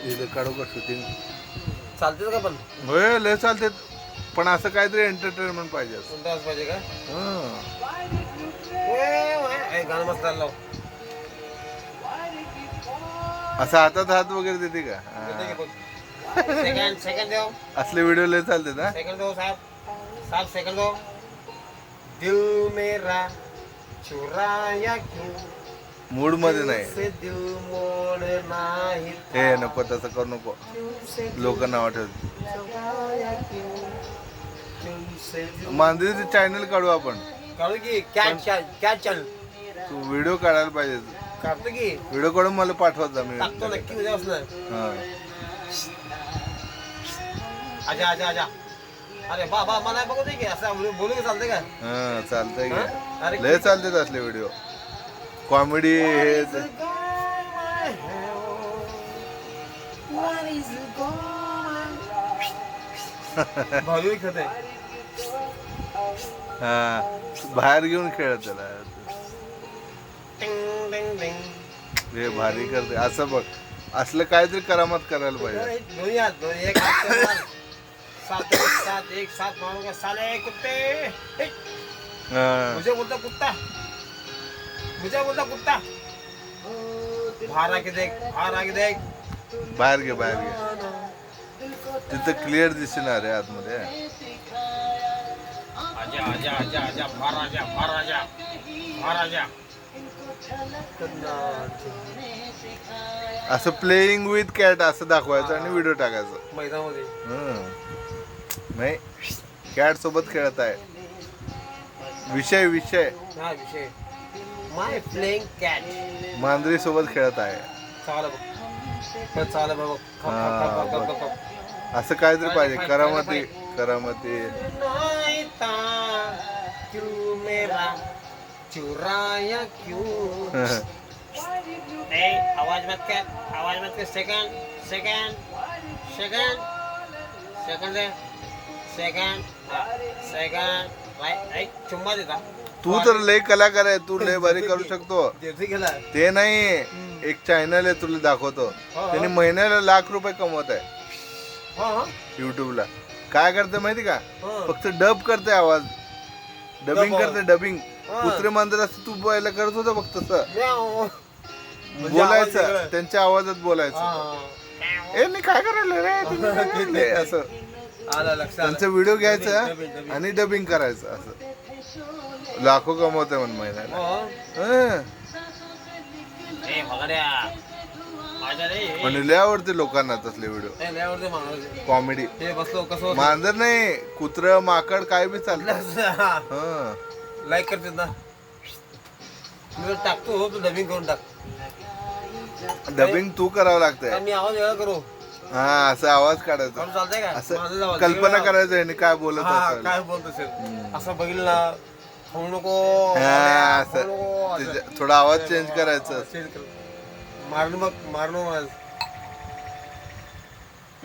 इथं काढू का शूटिंग? चालते का पण? होय लय चालते, पण असं काहीतरी एंटरटेनमेंट पाहिजे असं. कोणता असं पाहिजे का? हं. गाणं मस्त लाव. असं हातात हात वगैरे देते का? सेकंड सेकंड देव. असले व्हिडिओ लय चालते ना. सेकंड दो साहब. साहब सेकंड दो. दिल मेरा चुराया क्यों? मूड मध्ये दिल नाही. से दिल मोड़ना ही था. हे नको तसं करू नको, दिल से दिल लोक नाव ठेवतात. चुराया क्यों? दिल से दिल. मांजरीचे चॅनल काढू आपण. काढू की कॅट चॅनल तू व्हिडिओ काढायला पाहिजे. काढतो की. व्हिडिओ काढून मला पाठवत जा मी. टाकतो नक्की उद्यापासून. हा. आजा आजा आजा. अरे बाबा मला बघू दे की असं बोलू की चालतंय का? हा चालतंय हा? की. अरे लय चालतात असले व्हिडिओ. कॉमेडी हे ते. भाऊ खाते. हा बाहेर घेऊन खेळत त्याला. टिंग टिंग टिंग. हे भारी करते असं बघ. असलं काहीतरी करामत करायला पाहिजे. दोन्ही हात दोन्ही एक हात कर मार. सात एक सात मारूंगा साले कुत्ते. हे. हा. मुझे बोलता कुत्ता. मुझे बोलता कुत्ता. बाहर आके देख. बाहेर घे बाहेर घे. तिथं क्लिअर दिसणार आहे आतमध्ये. आजा आजा आजा आजा महाराजा. असं प्लेइंग विथ कॅट असं दाखवायचं आणि व्हिडिओ टाकायचं. मैदानामध्ये. नाही कॅट सोबत खेळत आहे. विषय हा विषय. माय प्लेइंग कॅट. मांजरी सोबत खेळत आहे. चाल बघ. चाल बघ. असं काहीतरी पाहिजे. करामती. क्यों मेरा चुराया क्यों? ए आवाज मत कर. सेकंड राईट चुम्मा देता. तू तर लय कलाकार आहे. तू लय भारी करू शकतो. ते नाही एक चॅनल आहे तुला दाखवतो. त्याने महिन्याला ₹1,00,000 कमवत आहे युट्यूबला. काय करते माहिती का? फक्त डब करते आवाज. डबिंग करते डबिंग. कुत्रे मांजर असं तू पहिला करत होता फक्त तसं बोलायचं. त्यांच्या आवाजात बोलायचं. ए मी काय करायला रे असं. त्यांचा व्हिडिओ घ्यायचा आणि डबिंग करायचं. असं लाखो कमवते म्हण महिन्याला. पण लय आवडते लोकांना तसले व्हिडिओ. कॉमेडी. मांजर नाही कुत्र माकड काय बी चाललं. लाईक करते ना. मी टाकतो तू डबिंग करून टाक. डबिंग तू करावं लागतंय. मी आवाज वेगळा करू. हा असं आवाज काढायचा. चालतंय का? असं कल्पना करायचं आहे काय बोलत असेल. काय बोलत असेल असं बघितलं ना. खाऊ नको. असं थोडा आवाज चेंज करायचा. मारणं म्हणायचं.